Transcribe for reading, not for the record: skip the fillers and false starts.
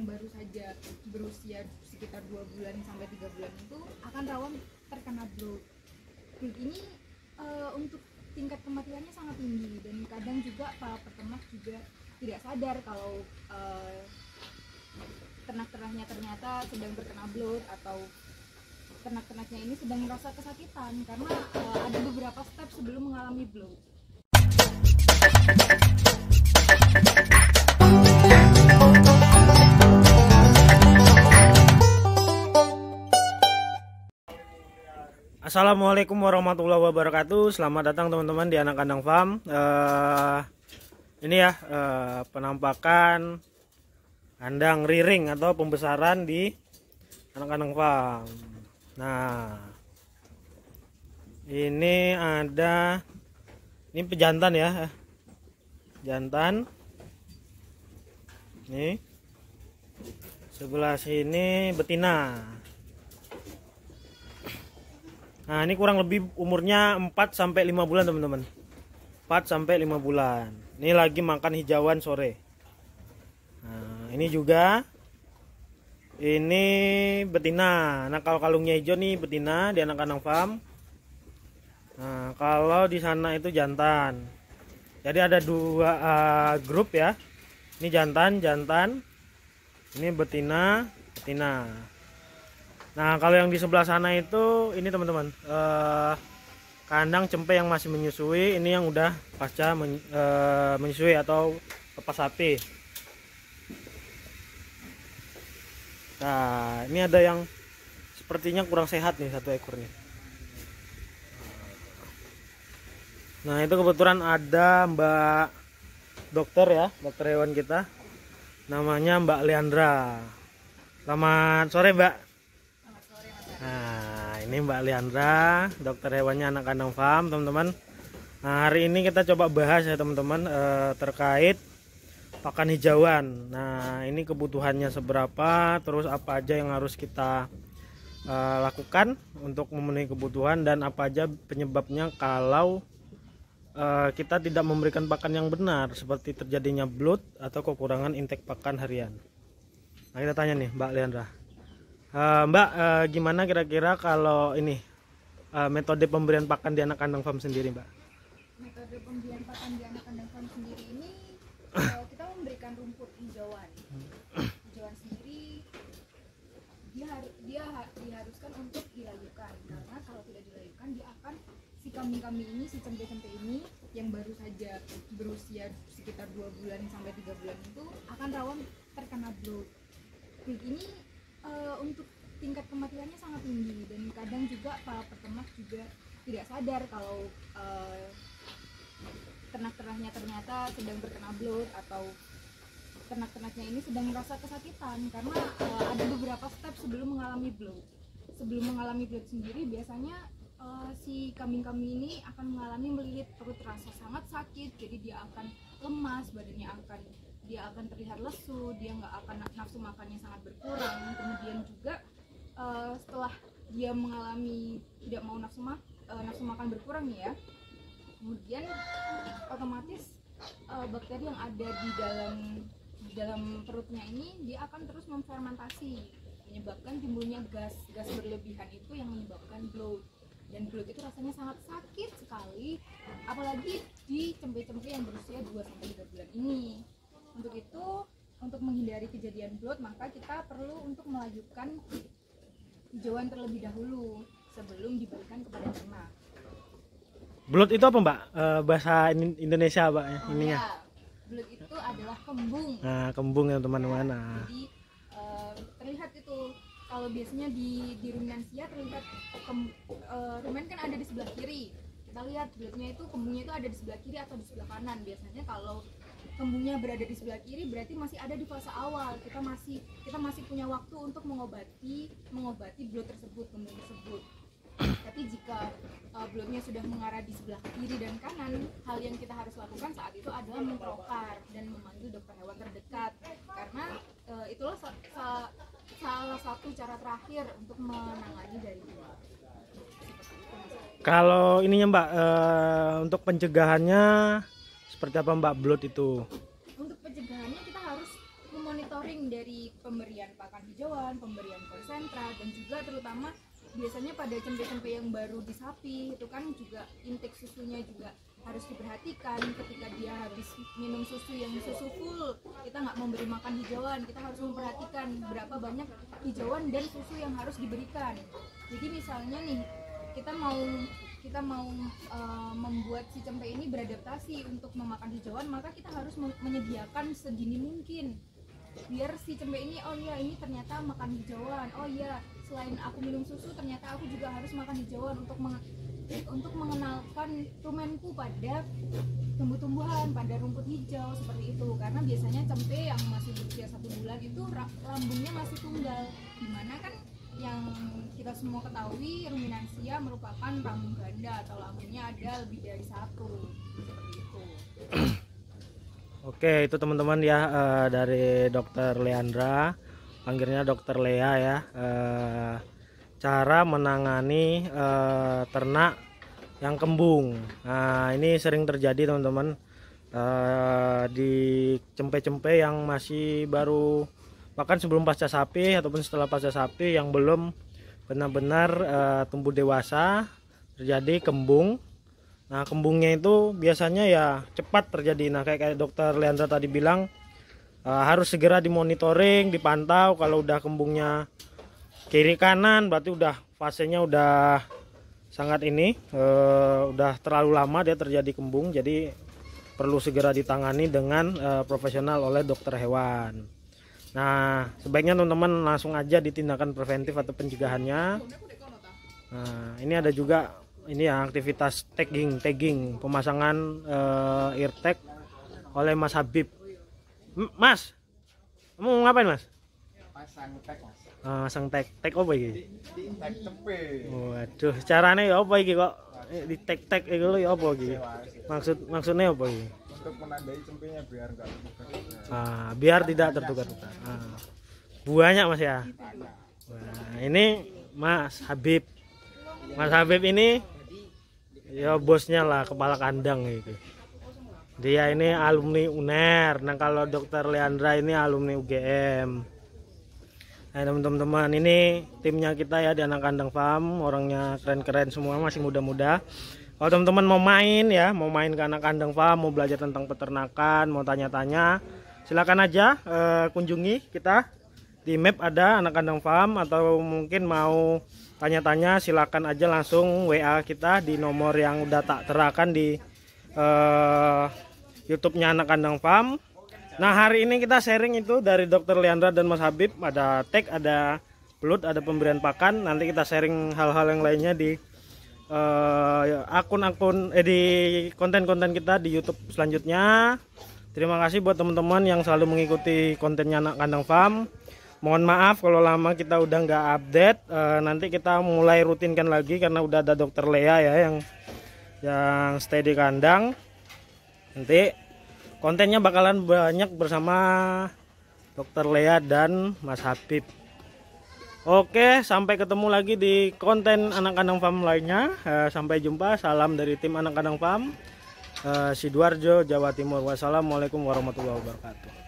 baru saja berusia sekitar 2 bulan sampai 3 bulan itu akan rawan terkena bloat. Bloat ini untuk tingkat kematiannya sangat tinggi, dan kadang juga para peternak juga tidak sadar kalau ternak-ternaknya ternyata sedang terkena bloat, atau ternak-ternaknya ini sedang merasa kesakitan karena ada beberapa step sebelum mengalami bloat. Assalamualaikum warahmatullahi wabarakatuh. Selamat datang teman-teman di Anak Kandang Farm. Ini ya penampakan kandang riring atau pembesaran di Anak Kandang Farm. Nah, ini pejantan ya, jantan. Nih, sebelah sini betina. Nah, ini kurang lebih umurnya 4-5 bulan teman-teman. 4-5 bulan. Ini lagi makan hijauan sore. Nah, ini juga ini betina. Nah, kalau kalungnya hijau nih betina di Anak Kandang Farm. Nah, kalau di sana itu jantan. Jadi ada dua grup ya. Ini jantan. Ini betina. Nah, kalau yang di sebelah sana itu ini teman-teman, kandang cempe yang masih menyusui. Ini yang udah pasca menyusui atau lepas sapi. Nah, ini ada yang sepertinya kurang sehat nih, satu ekor nih. Nah, itu kebetulan ada Mbak dokter ya, dokter hewan kita, namanya Mbak Leandra. Selamat sore Mbak. Nah, ini Mbak Leandra, dokter hewannya Anak Kandang Farm teman-teman. Nah, hari ini kita coba bahas ya teman-teman, terkait pakan hijauan. Nah, ini kebutuhannya seberapa, terus apa aja yang harus kita lakukan untuk memenuhi kebutuhan, dan apa aja penyebabnya kalau kita tidak memberikan pakan yang benar, seperti terjadinya bloat atau kekurangan intake pakan harian. Nah, kita tanya nih Mbak Leandra. Mbak, gimana kira-kira kalau ini metode pemberian pakan di Anak Kandang Farm sendiri, Mbak? Metode pemberian pakan di Anak Kandang Farm sendiri ini kita memberikan rumput hijauan. Hijauan sendiri dia diharuskan untuk dilayukan, karena kalau tidak dilayukan dia akan si kambing-kambing ini, si cempe-cempe ini yang baru saja berusia sekitar 2 bulan sampai 3 bulan itu akan rawan terkena bloat. Bloat ini untuk tingkat kematiannya sangat tinggi, dan kadang juga para peternak juga tidak sadar kalau ternak-ternaknya ternyata sedang terkena bloat, atau ternak-ternaknya ini sedang merasa kesakitan karena ada beberapa step sebelum mengalami bloat. Sebelum mengalami bloat sendiri biasanya si kambing-kambing ini akan mengalami melilit, perut terasa sangat sakit, jadi dia akan lemas, badannya dia akan terlihat lesu, dia nggak akan nafsu makannya sangat berkurang. Kemudian juga setelah dia mengalami tidak mau nafsu makan berkurang ya, kemudian otomatis bakteri yang ada di dalam perutnya ini dia akan terus memfermentasi, menyebabkan timbulnya gas berlebihan itu yang menyebabkan bloat. Dan bloat itu rasanya sangat sakit sekali, apalagi di cempe-cempe yang berusia 2-3 bulan ini. Untuk itu, untuk menghindari kejadian bloat, maka kita perlu untuk melayukan hijauan terlebih dahulu sebelum diberikan kepada ternak. Bloat itu apa Mbak? Bahasa Indonesia Mbak ya? Ininya. Ya, bloat itu adalah kembung. Nah, kembung ya teman-teman. Nah, jadi terlihat itu, kalau biasanya di ruminansia terlihat rumen kan ada di sebelah kiri. Kita lihat bloatnya itu, kembungnya itu ada di sebelah kiri atau di sebelah kanan. Biasanya kalau kembungnya berada di sebelah kiri berarti masih ada di fase awal. Kita masih punya waktu untuk mengobati bloat tersebut, kembung tersebut. Tapi jika bloatnya sudah mengarah di sebelah kiri dan kanan, hal yang kita harus lakukan saat itu adalah memprokar dan memanggil dokter hewan terdekat, karena itulah salah satu cara terakhir untuk menangani dari bloat. kalau ininya Mbak, untuk pencegahannya seperti apa Mbak bloat itu? Untuk pencegahannya kita harus memonitoring selain dari pemberian pakan hijauan, pemberian konsentrat, dan juga terutama biasanya pada cempe-cempe yang baru di sapi itu kan juga intake susunya juga harus diperhatikan. Ketika dia habis minum susu yang susu full, kita nggak memberi makan hijauan, kita harus memperhatikan berapa banyak hijauan dan susu yang harus diberikan. Jadi misalnya nih kita mau membuat si cempe ini beradaptasi untuk memakan hijauan, maka kita harus menyediakan sedini mungkin biar si cempe ini, oh iya ini ternyata makan hijauan, oh iya selain aku minum susu ternyata aku juga harus makan hijauan untuk mengenalkan rumenku pada tumbuh-tumbuhan, pada rumput hijau seperti itu. Karena biasanya cempe yang masih berusia 1 bulan itu lambungnya masih tunggal, dimana kan yang kita semua ketahui ruminansia merupakan lambung ganda atau lambungnya ada lebih dari 1 seperti itu. Oke, itu teman-teman ya, dari Dokter Leandra, panggilnya Dokter Lea ya, cara menangani ternak yang kembung. Nah, ini sering terjadi teman-teman, di cempe-cempe yang masih baru bahkan sebelum pasca sapi ataupun setelah pasca sapi yang belum benar-benar tumbuh dewasa, terjadi kembung. Nah, kembungnya itu biasanya ya cepat terjadi. Nah, kayak Dokter Leandra tadi bilang, harus segera dimonitoring, dipantau. Kalau udah kembungnya kiri kanan berarti udah fasenya udah sangat ini, udah terlalu lama dia terjadi kembung. Jadi perlu segera ditangani dengan profesional oleh dokter hewan. Nah, sebaiknya teman-teman langsung aja ditindakan preventif atau pencegahannya. Nah, ini ada juga ini ya aktivitas tagging, pemasangan ear tag oleh Mas Habib. Mas, kamu mau ngapain Mas? Pasang tag Mas. Pasang tag apa iki? Tag cempe. Waduh, carane ya apa iki kok di tag iki lho ya apa iki? Maksudnya apa iki? Untuk menandai cempenya biar enggak tertukar. Biar tidak tertukar-tukar. Banyak Mas ya. Nah, ini Mas Habib. Mas Habib ini ya bosnya lah, kepala kandang gitu. Dia ini alumni UNER. Nah, kalau Dokter Leandra ini alumni UGM. Nah, teman-teman, ini timnya kita ya di Anak Kandang Farm, orangnya keren-keren semua, masih muda-muda. Kalau teman-teman mau main ya, mau main ke Anak Kandang Farm, mau belajar tentang peternakan, mau tanya-tanya, silakan aja kunjungi kita. Di map ada Anak Kandang Farm, atau mungkin mau tanya-tanya silakan aja langsung WA kita di nomor yang udah tak terakan di YouTube-nya Anak Kandang Farm. Nah, hari ini kita sharing itu dari Dokter Leandra dan Mas Habib, ada tag, ada belut, ada pemberian pakan. Nanti kita sharing hal-hal yang lainnya di akun-akun di konten-konten kita di YouTube selanjutnya. Terima kasih buat teman-teman yang selalu mengikuti kontennya Anak Kandang Farm. Mohon maaf kalau lama kita udah nggak update. Nanti kita mulai rutinkan lagi karena udah ada Dokter Lea ya yang stay di kandang. Nanti kontennya bakalan banyak bersama Dokter Lea dan Mas Habib. Oke, sampai ketemu lagi di konten Anak Kandang Farm lainnya. Sampai jumpa. Salam dari tim Anak Kandang Farm, Sidoarjo, Jawa Timur. Wassalamualaikum warahmatullahi wabarakatuh.